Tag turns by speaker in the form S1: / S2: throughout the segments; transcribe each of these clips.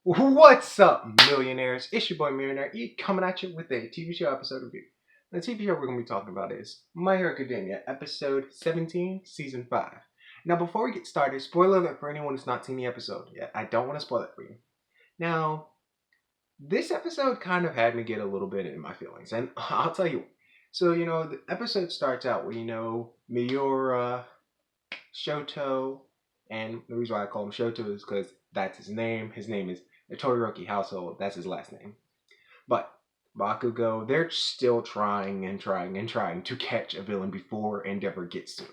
S1: What's up, millionaires? It's your boy Millionaire E coming at you with a TV show episode review. The TV show we're going to be talking about is My Hero Academia, episode 17, season 5. Now, before we get started, spoiler alert for anyone who's not seen the episode yet. I don't want to spoil it for you. Now, this episode kind of had me get a little bit in my feelings, and I'll tell you. So, the episode starts out with, Miura, Shoto, and the reason why I call him Shoto is because that's his name. His name is the Todoroki household. That's his last name. But Bakugo, they're still trying and trying and trying to catch a villain before Endeavor gets to him.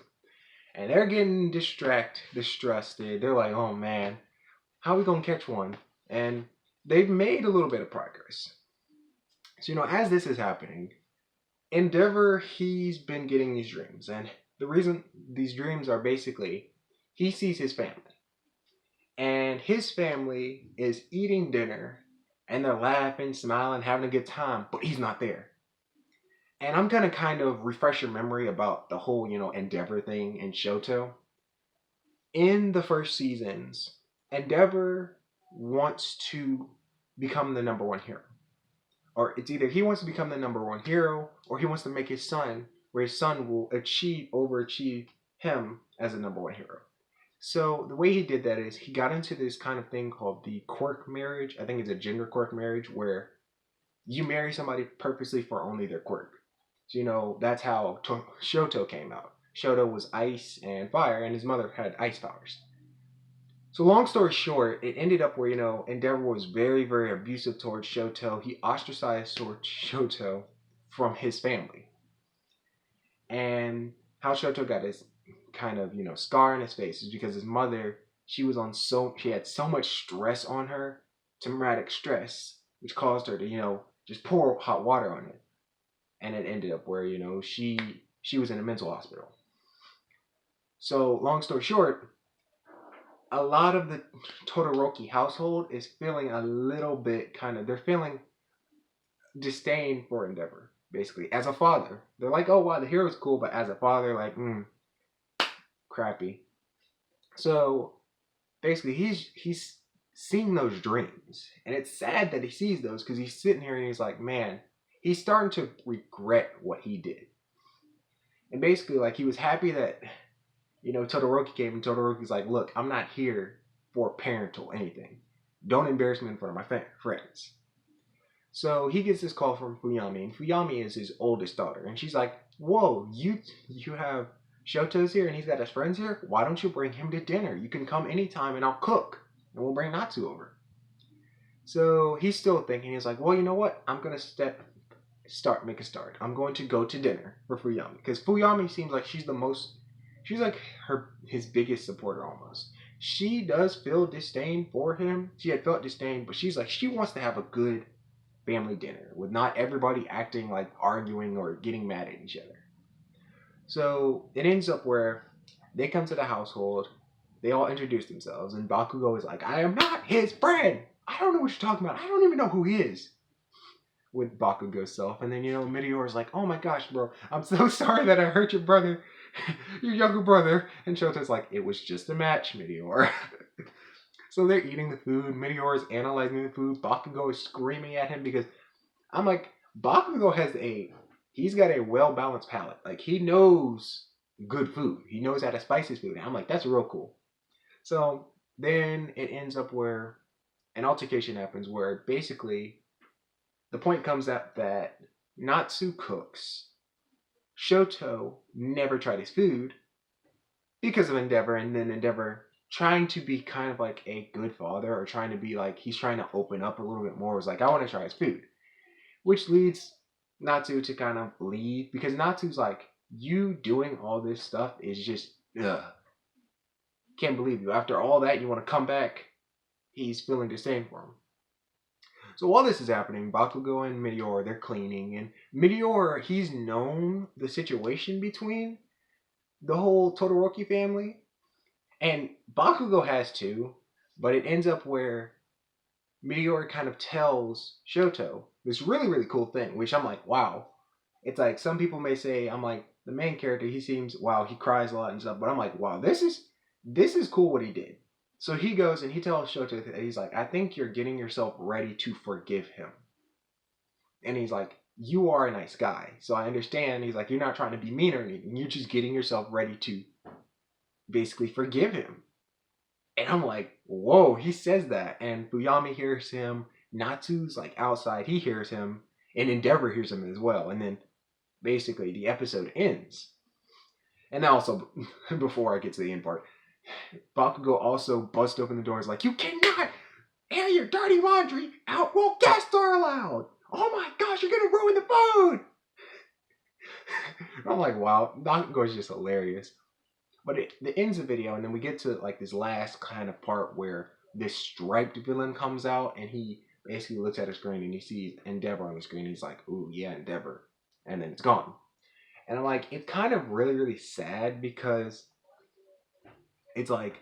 S1: And they're getting distrusted. They're like, oh man, how are we going to catch one? And they've made a little bit of progress. So, as this is happening, Endeavor, he's been getting these dreams. And the reason these dreams are basically he sees his family. And his family is eating dinner and they're laughing, smiling, having a good time, but he's not there. And I'm gonna kind of refresh your memory about the whole, Endeavor thing in Shoto. In the first seasons, Endeavor wants to become the number one hero. Or it's either he wants to become the number one hero or he wants to make his son, where his son will overachieve him as a number one hero. So the way he did that is he got into this kind of thing called the quirk marriage. I think it's a gender quirk marriage where you marry somebody purposely for only their quirk. So, that's how Shoto came out. Shoto was ice and fire, and his mother had ice powers. So long story short, it ended up where, Endeavor was very, very abusive towards Shoto. He ostracized towards Shoto from his family. And how Shoto got his kind of, scar in his face is because his mother, she had so much stress on her, traumatic stress, which caused her to, just pour hot water on it. And it ended up where, she was in a mental hospital. So long story short, a lot of the Todoroki household is feeling a little bit they're feeling disdain for Endeavor, basically. As a father, they're like, oh wow, the hero's cool, but as a father, like, crappy. So basically, he's seeing those dreams, and it's sad that he sees those because he's sitting here and he's like, man, he's starting to regret what he did. And basically, like, he was happy that Todoroki came, and Todoroki's like, look, I'm not here for parental anything. Don't embarrass me in front of my friends. So he gets this call from Fuyami, and Fuyami is his oldest daughter, and she's like, whoa, you have Shoto's here and he's got his friends here? Why don't you bring him to dinner? You can come anytime and I'll cook, and we'll bring Natsu over. So he's still thinking, he's like, well, you know what? I'm going to make a start. I'm going to go to dinner for Fuyami, because Fuyami seems like she's like his biggest supporter almost. She does feel disdain for him. She had felt disdain, but she's like, she wants to have a good family dinner with not everybody acting like arguing or getting mad at each other. So it ends up where they come to the household, they all introduce themselves, and Bakugo is like, I am not his friend! I don't know what you're talking about. I don't even know who he is. With Bakugo's self. And then, Meteor's like, oh my gosh, bro, I'm so sorry that I hurt your brother, your younger brother. And Shoto's like, it was just a match, Meteor. So they're eating the food. Meteor is analyzing the food. Bakugo is screaming at him because I'm like, Bakugo he's got a well-balanced palate. Like, he knows good food. He knows how to spice his food. And I'm like, that's real cool. So then it ends up where an altercation happens where basically the point comes up that Natsu cooks. Shoto never tried his food because of Endeavor, and then Endeavor trying to be kind of like a good father, or trying to be like, he's trying to open up a little bit more, was like, I want to try his food. Which leads Natsu to kind of leave, because Natsu's like, you doing all this stuff is just, ugh. Can't believe you. After all that, you want to come back? He's feeling disdain for him. So while this is happening, Bakugo and Meteor, they're cleaning, and Meteor, he's known the situation between the whole Todoroki family, and Bakugo has too, but it ends up where Meteor kind of tells Shoto this really, really cool thing, which I'm like, wow. It's like, some people may say, I'm like, the main character, he seems, wow, he cries a lot and stuff, but I'm like, wow, this is cool what he did. So he goes and he tells Shoto that he's like, I think you're getting yourself ready to forgive him. And he's like, you are a nice guy. So I understand. He's like, you're not trying to be mean or anything. You're just getting yourself ready to basically forgive him. And I'm like, whoa, he says that. And Fuyami hears him. Natsu's like outside. He hears him. And Endeavor hears him as well. And then basically the episode ends. And also, before I get to the end part, Bakugo also busts open the door and is like, you cannot air your dirty laundry out while guests are allowed. Oh my gosh, you're going to ruin the food. I'm like, wow, Bakugo is just hilarious. But it ends the video, and then we get to like this last kind of part where this striped villain comes out, and he basically looks at a screen and he sees Endeavor on the screen. He's like, ooh, yeah, Endeavor. And then it's gone. And I'm like, it's kind of really, really sad because it's like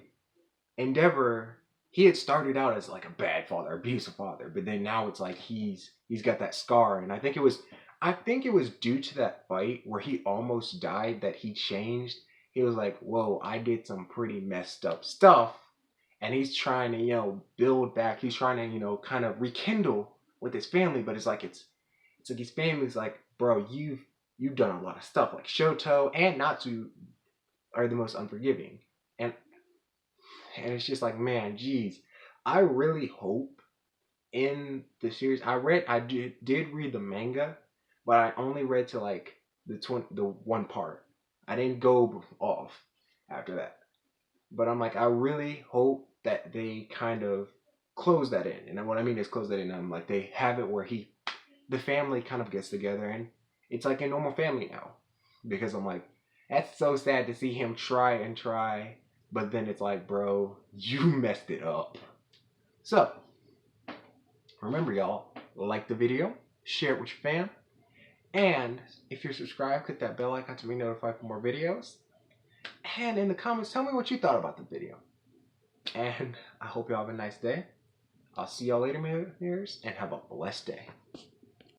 S1: Endeavor, he had started out as like a bad father, abusive father, but then now it's like he's got that scar, and I think it was due to that fight where he almost died that he changed. He was like, whoa, I did some pretty messed up stuff. And he's trying to, build back. He's trying to, kind of rekindle with his family. But it's like his family's like, bro, you've done a lot of stuff. Like Shoto and Natsu are the most unforgiving. And it's just like, man, geez. I really hope in the series I did read the manga, but I only read to like the one part. I didn't go off after that. But I'm like, I really hope that they kind of close that in. And what I mean is close that in. I'm like, they have it where the family kind of gets together and it's like a normal family now. Because I'm like, that's so sad to see him try and try. But then it's like, bro, you messed it up. So, remember y'all, like the video, share it with your fam. And if you're subscribed, click that bell icon to be notified for more videos. And in the comments, tell me what you thought about the video. And I hope y'all have a nice day. I'll see y'all later, my viewers, and have a blessed day.